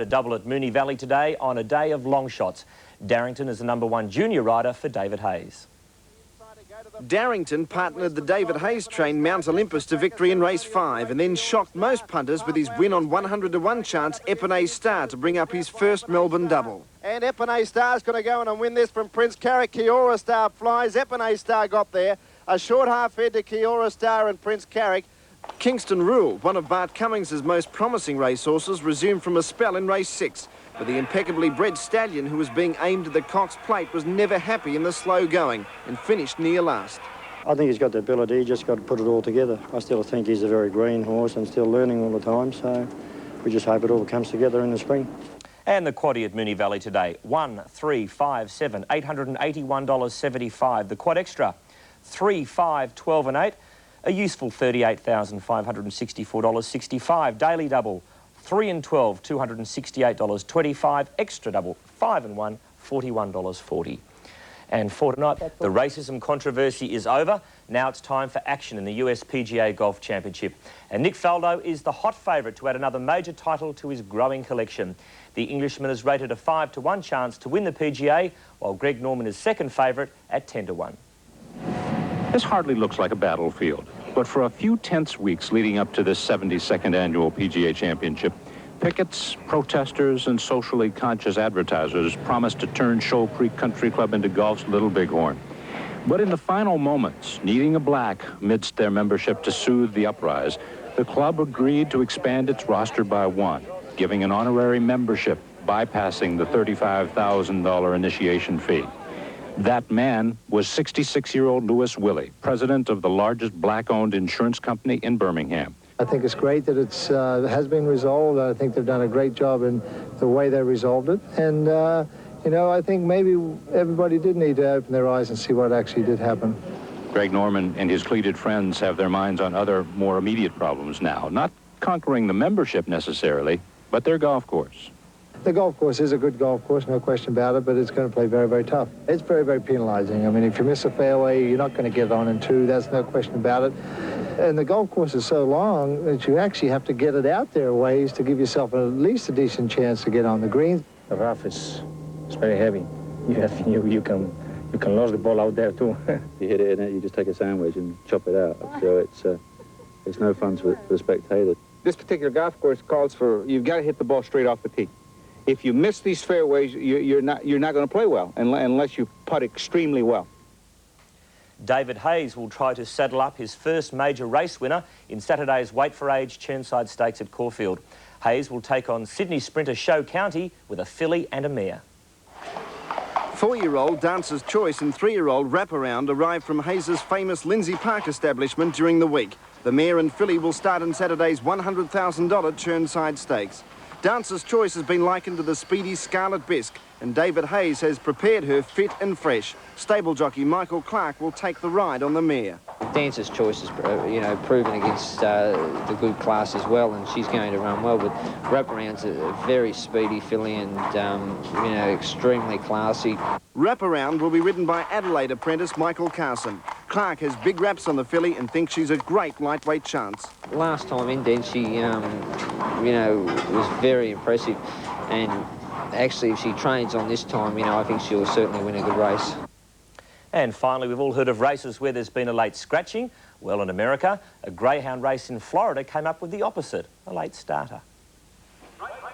A double at Moonee Valley today on a day of long shots. Darrington is the #1 junior rider for David Hayes. Darrington partnered the David Hayes train Mount Olympus to victory in race 5 and then shocked most punters with his win on 100-to-1 chance Epinay Star to bring up his first Melbourne double. And Epinay Star's going to go in and win this from Prince Carrick. Kiora Star flies. Epinay Star got there. A short half head to Kiora Star and Prince Carrick. Kingston Rule, one of Bart Cummings' most promising racehorses, resumed from a spell in race 6. But the impeccably bred stallion who was being aimed at the Cox Plate was never happy in the slow going and finished near last. I think he's got the ability, he's just got to put it all together. I still think he's a very green horse and still learning all the time, so we just hope it all comes together in the spring. And the quaddie at Moonee Valley today, 1, 3, 5, 7, $881.75. The quad extra, 3, 5, 12 and 8, a useful $38,564.65. Daily double, 3 and 12, $268.25. Extra double, 5 and 1, $41.40. And for tonight, the racism controversy is over. Now it's time for action in the US PGA Golf Championship. And Nick Faldo is the hot favourite to add another major title to his growing collection. The Englishman is rated a 5-to-1 chance to win the PGA, while Greg Norman is second favourite at 10-to-1. This hardly looks like a battlefield, but for a few tense weeks leading up to this 72nd annual PGA Championship, pickets, protesters, and socially conscious advertisers promised to turn Shoal Creek Country Club into golf's Little Bighorn. But in the final moments, needing a black amidst their membership to soothe the uprise, the club agreed to expand its roster by 1, giving an honorary membership, bypassing the $35,000 initiation fee. That man was 66-year-old Lewis Willey, president of the largest black-owned insurance company in Birmingham. I think it's great that it has been resolved. I think they've done a great job in the way they resolved it. And, you know, I think maybe everybody did need to open their eyes and see what actually did happen. Greg Norman and his cleated friends have their minds on other, more immediate problems now. Not conquering the membership necessarily, but their golf course. The golf course is a good golf course, no question about it, but it's going to play very, very tough. It's very, very penalising. I mean, if you miss a fairway, you're not going to get it on in 2. That's no question about it. And the golf course is so long that you actually have to get it out there ways to give yourself at least a decent chance to get on the greens. The rough is very heavy. You can lose the ball out there too. You hit it in it, you just take a sandwich and chop it out. So it's no fun for the spectator. This particular golf course calls for you've got to hit the ball straight off the tee. If you miss these fairways, you're not going to play well unless you putt extremely well. David Hayes will try to saddle up his first major race winner in Saturday's Weight for Age Chirnside Stakes at Caulfield. Hayes will take on Sydney sprinter Show County with a filly and a mare. 4-year-old Dancer's Choice and 3-year-old Wraparound arrived from Hayes' famous Lindsay Park establishment during the week. The mare and filly will start in Saturday's $100,000 Chirnside Stakes. Dancer's Choice has been likened to the speedy Scarlet Bisque, and David Hayes has prepared her fit and fresh. Stable jockey Michael Clark will take the ride on the mare. Dancer's Choice is, proven against the good class as well, and she's going to run well. But Wraparound's a very speedy filly and, extremely classy. Wraparound will be ridden by Adelaide apprentice Michael Carson. Clark has big raps on the filly and thinks she's a great lightweight chance. Last time in, Den, she, was very impressive. And actually, if she trains on this time, I think she'll certainly win a good race. And finally, we've all heard of races where there's been a late scratching. Well, in America, a greyhound race in Florida came up with the opposite, a late starter.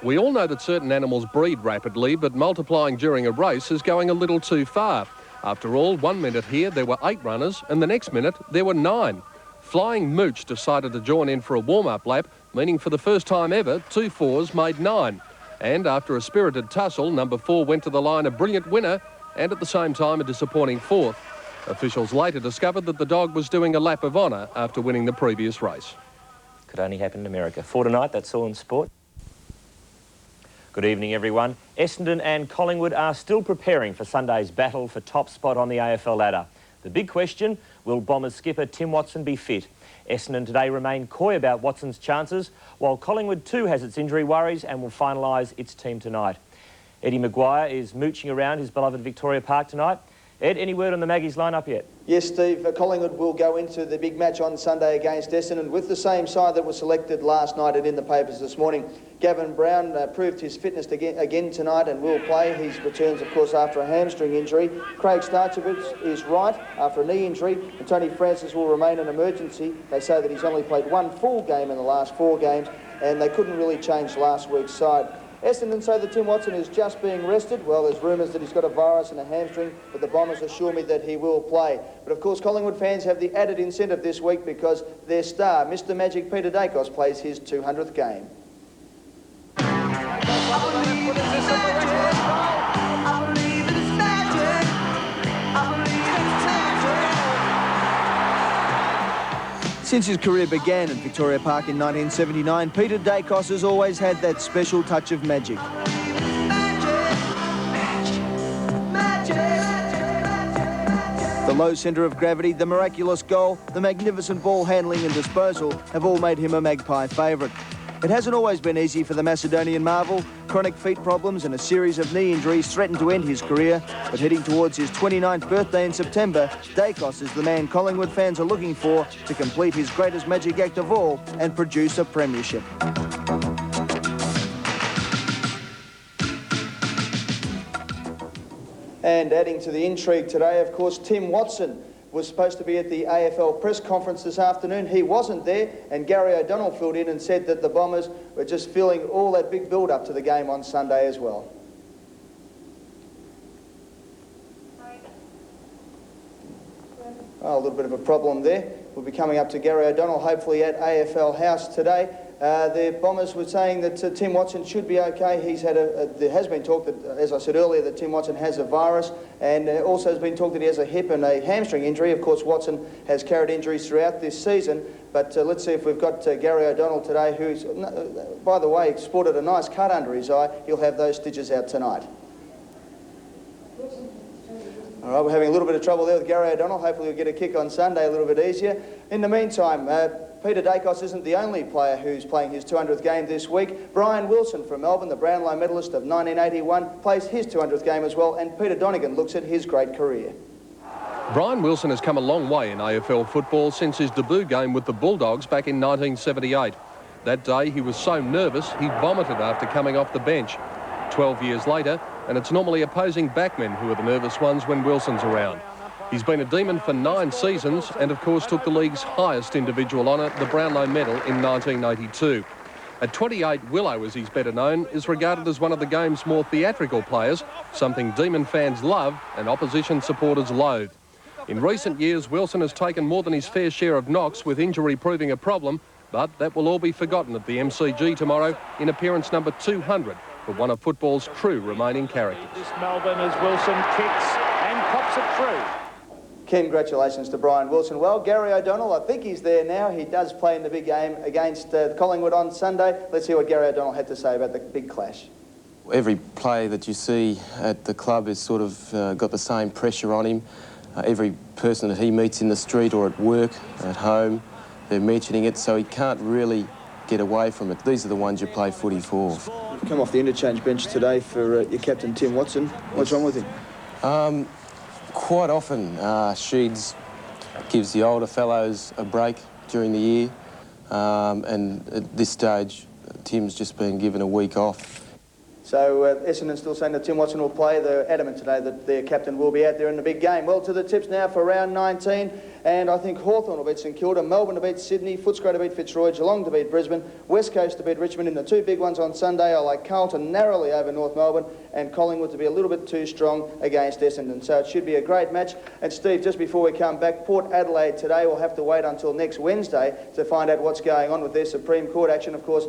We all know that certain animals breed rapidly, but multiplying during a race is going a little too far. After all, 1 minute here there were 8 runners, and the next minute there were 9. Flying Mooch decided to join in for a warm-up lap, meaning for the first time ever, 2 4s made 9. And after a spirited tussle, number 4 went to the line a brilliant winner, and at the same time a disappointing 4th. Officials later discovered that the dog was doing a lap of honour after winning the previous race. Could only happen in America. For tonight, that's all in sport. Good evening, everyone. Essendon and Collingwood are still preparing for Sunday's battle for top spot on the AFL ladder. The big question, will Bombers skipper Tim Watson be fit? Essendon today remain coy about Watson's chances, while Collingwood too has its injury worries and will finalise its team tonight. Eddie Maguire is mooching around his beloved Victoria Park tonight. Ed, any word on the Maggies line-up yet? Yes, Steve, Collingwood will go into the big match on Sunday against Essendon with the same side that was selected last night and in the papers this morning. Gavin Brown proved his fitness again tonight and will play. He returns, of course, after a hamstring injury. Craig Starchevich is right after a knee injury, and Tony Francis will remain an emergency. They say that he's only played one full game in the last 4 games, and they couldn't really change last week's side. Essendon say that Tim Watson is just being rested. Well, there's rumours that he's got a virus and a hamstring, but the Bombers assure me that he will play. But of course, Collingwood fans have the added incentive this week because their star, Mr. Magic Peter Dacos, plays his 200th game. Since his career began at Victoria Park in 1979, Peter Dacos has always had that special touch of magic. The low centre of gravity, the miraculous goal, the magnificent ball handling and disposal have all made him a Magpie favourite. It hasn't always been easy for the Macedonian marvel. Chronic feet problems and a series of knee injuries threatened to end his career, but heading towards his 29th birthday in September, Dacos is the man Collingwood fans are looking for to complete his greatest magic act of all and produce a premiership. And adding to the intrigue today, of course, Tim Watson was supposed to be at the AFL press conference this afternoon. He wasn't there, and Gary O'Donnell filled in and said that the Bombers were just feeling all that big build-up to the game on Sunday as well. Oh, a little bit of a problem there. We'll be coming up to Gary O'Donnell, hopefully at AFL House today. The Bombers were saying that Tim Watson should be okay. There has been talk that, as I said earlier, that Tim Watson has a virus, and also has been talk that he has a hip and a hamstring injury. Of course, Watson has carried injuries throughout this season, but let's see if we've got Gary O'Donnell today, who's, by the way, sported a nice cut under his eye. He'll have those stitches out tonight. All right, we're having a little bit of trouble there with Gary O'Donnell. Hopefully we'll get a kick on Sunday a little bit easier. In the meantime, Peter Dacos isn't the only player who's playing his 200th game this week. Brian Wilson from Melbourne, the Brownlow medalist of 1981, plays his 200th game as well, and Peter Donegan looks at his great career. Brian Wilson has come a long way in AFL football since his debut game with the Bulldogs back in 1978. That day he was so nervous he vomited after coming off the bench. 12 years later, and it's normally opposing backmen who are the nervous ones when Wilson's around. He's been a Demon for 9 seasons and, of course, took the league's highest individual honour, the Brownlow Medal, in 1982. At 28, Willow, as he's better known, is regarded as one of the game's more theatrical players, something Demon fans love and opposition supporters loathe. In recent years, Wilson has taken more than his fair share of knocks, with injury proving a problem, but that will all be forgotten at the MCG tomorrow in appearance number 200 for one of football's true remaining characters. This Melbourne as Wilson kicks and pops it through. Congratulations to Brian Wilson. Well, Gary O'Donnell, I think he's there now. He does play in the big game against Collingwood on Sunday. Let's hear what Gary O'Donnell had to say about the big clash. Every player that you see at the club has sort of got the same pressure on him. Every person that he meets in the street or at work, at home, they're mentioning it, so he can't really get away from it. These are the ones you play footy for. You've come off the interchange bench today for your captain, Tim Watson. What's wrong with him? Quite often, Sheeds gives the older fellows a break during the year, and at this stage, Tim's just been given a week off. So Essendon still saying that Tim Watson will play. They're adamant today that their captain will be out there in the big game. Well, to the tips now for round 19. And I think Hawthorn will beat St Kilda, Melbourne to beat Sydney, Footscray to beat Fitzroy, Geelong to beat Brisbane, West Coast to beat Richmond in the 2 big ones on Sunday. I like Carlton narrowly over North Melbourne, and Collingwood to be a little bit too strong against Essendon. So it should be a great match. And Steve, just before we come back, Port Adelaide today will have to wait until next Wednesday to find out what's going on with their Supreme Court action. Of course,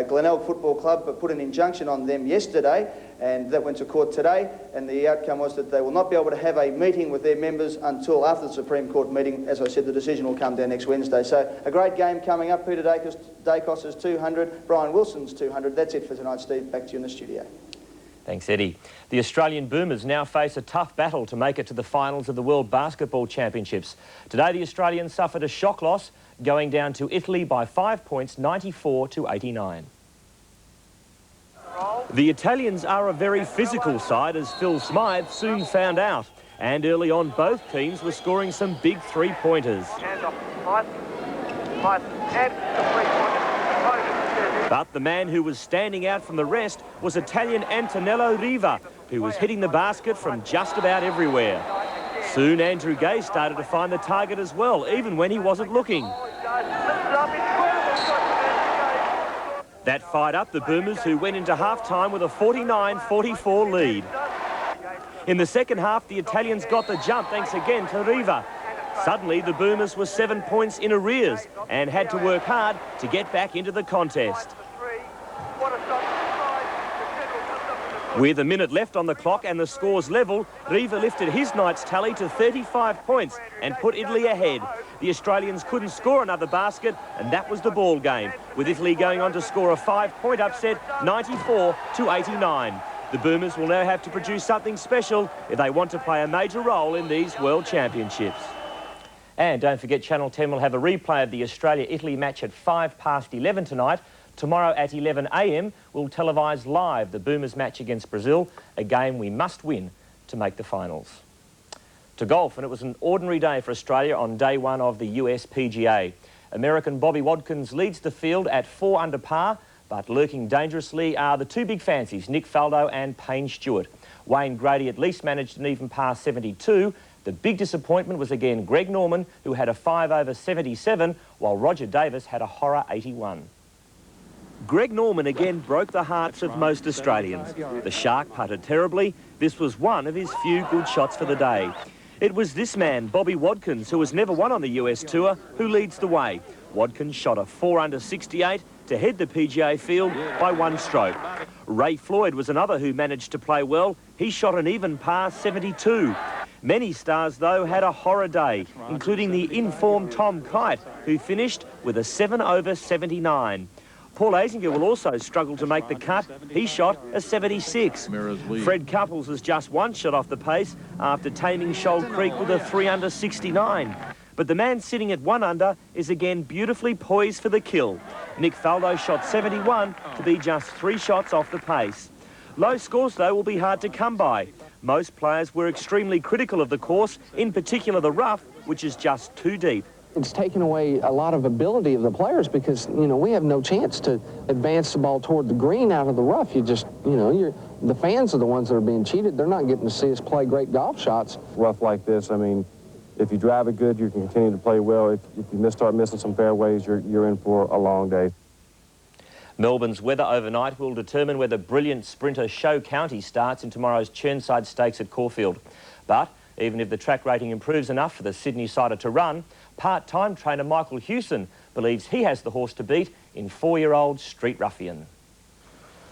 Glenelg Football Club put an injunction on them yesterday, and that went to court today, and the outcome was that they will not be able to have a meeting with their members until after the Supreme Court meeting. As I said, the decision will come down next Wednesday. So a great game coming up. Peter Dacos' 200, Brian Wilson's 200. That's it for tonight, Steve. Back to you in the studio. Thanks, Eddie. The Australian Boomers now face a tough battle to make it to the finals of the World Basketball Championships. Today, the Australians suffered a shock loss, going down to Italy by 5 points, 94-89. The Italians are a very physical side, as Phil Smythe soon found out. And early on, both teams were scoring some big three-pointers. But the man who was standing out from the rest was Italian Antonello Riva, who was hitting the basket from just about everywhere. Soon Andrew Gay started to find the target as well, even when he wasn't looking. That fired up the Boomers, who went into half-time with a 49-44 lead. In the second half, the Italians got the jump thanks again to Riva. Suddenly, the Boomers were 7 points in arrears and had to work hard to get back into the contest. With a minute left on the clock and the scores level, Riva lifted his night's tally to 35 points and put Italy ahead. The Australians couldn't score another basket, and that was the ball game, with Italy going on to score a 5-point upset, 94-89. The Boomers will now have to produce something special if they want to play a major role in these World Championships. And don't forget, Channel 10 will have a replay of the Australia-Italy match at 11:05 tonight. Tomorrow at 11 a.m, we'll televise live the Boomers match against Brazil, a game we must win to make the finals. To golf, and it was an ordinary day for Australia on day one of the US PGA. American Bobby Watkins leads the field at 4 under par, but lurking dangerously are the two big fancies, Nick Faldo and Payne Stewart. Wayne Grady at least managed an even par 72. The big disappointment was again Greg Norman, who had a 5 over 77, while Roger Davis had a horror 81. Greg Norman again broke the hearts of most Australians. The Shark putted terribly. This was one of his few good shots for the day. It was this man, Bobby Watkins, who has never won on the US Tour, who leads the way. Watkins shot a 4 under 68 to head the PGA field by 1 stroke. Ray Floyd was another who managed to play well. He shot an even par 72. Many stars, though, had a horror day, including the in-form Tom Kite, who finished with a 7 over 79. Paul Azinger will also struggle to make the cut. He shot a 76. Fred Couples is just 1 shot off the pace after taming Shoal Creek with a 3 under 69. But the man sitting at 1 under is again beautifully poised for the kill. Nick Faldo shot 71 to be just 3 shots off the pace. Low scores, though, will be hard to come by. Most players were extremely critical of the course, in particular the rough, which is just too deep. It's taken away a lot of ability of the players because, you know, we have no chance to advance the ball toward the green out of the rough. You just, you know, the fans are the ones that are being cheated. They're not getting to see us play great golf shots. Rough like this, I mean, if you drive it good, you can continue to play well. If you start missing some fairways, you're in for a long day. Melbourne's weather overnight will determine whether brilliant sprinter Show County starts in tomorrow's Chirnside Stakes at Caulfield. But even if the track rating improves enough for the Sydney-sider to run, part-time trainer Michael Hewson believes he has the horse to beat in 4-year-old Street Ruffian.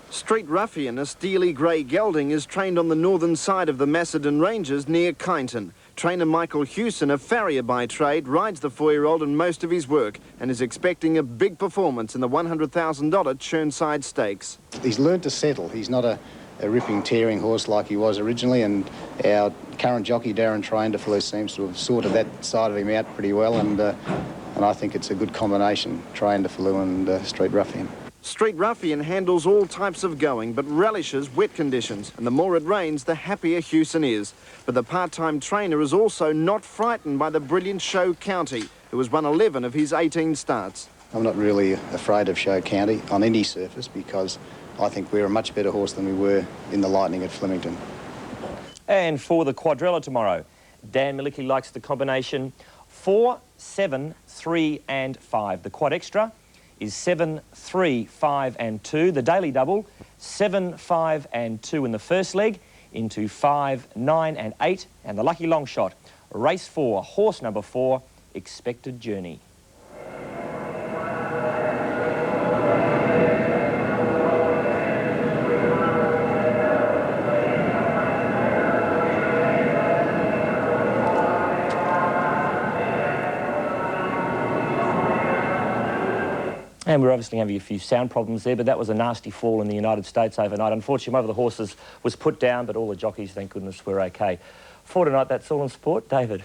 Street Ruffian, a steely grey gelding, is trained on the northern side of the Macedon Ranges near Kyneton. Trainer Michael Hewson, a farrier by trade, rides the 4-year-old in most of his work and is expecting a big performance in the $100,000 Chirnside Stakes. He's learned to settle. He's not a ripping, tearing horse like he was originally, and our current jockey, Darren Trianderflu, seems to have sorted that side of him out pretty well, and I think it's a good combination, Trianderflu and Street Ruffian. Street Ruffian handles all types of going, but relishes wet conditions, and the more it rains, the happier Hewson is. But the part-time trainer is also not frightened by the brilliant Show County, who has won 11 of his 18 starts. I'm not really afraid of Show County on any surface because I think we're a much better horse than we were in the Lightning at Flemington. And for the quadrella tomorrow, Dan Malicki likes the combination 4, 7, 3 and 5. The quad extra is 7, 3, 5 and 2. The daily double, 7, 5 and 2 in the first leg into 5, 9 and 8. And the lucky long shot, race 4, horse number 4, Expected Journey. And we're obviously having a few sound problems there, but that was a nasty fall in the United States overnight. Unfortunately, one of the horses was put down, but all the jockeys, thank goodness, were okay. For tonight, that's all in sport. David.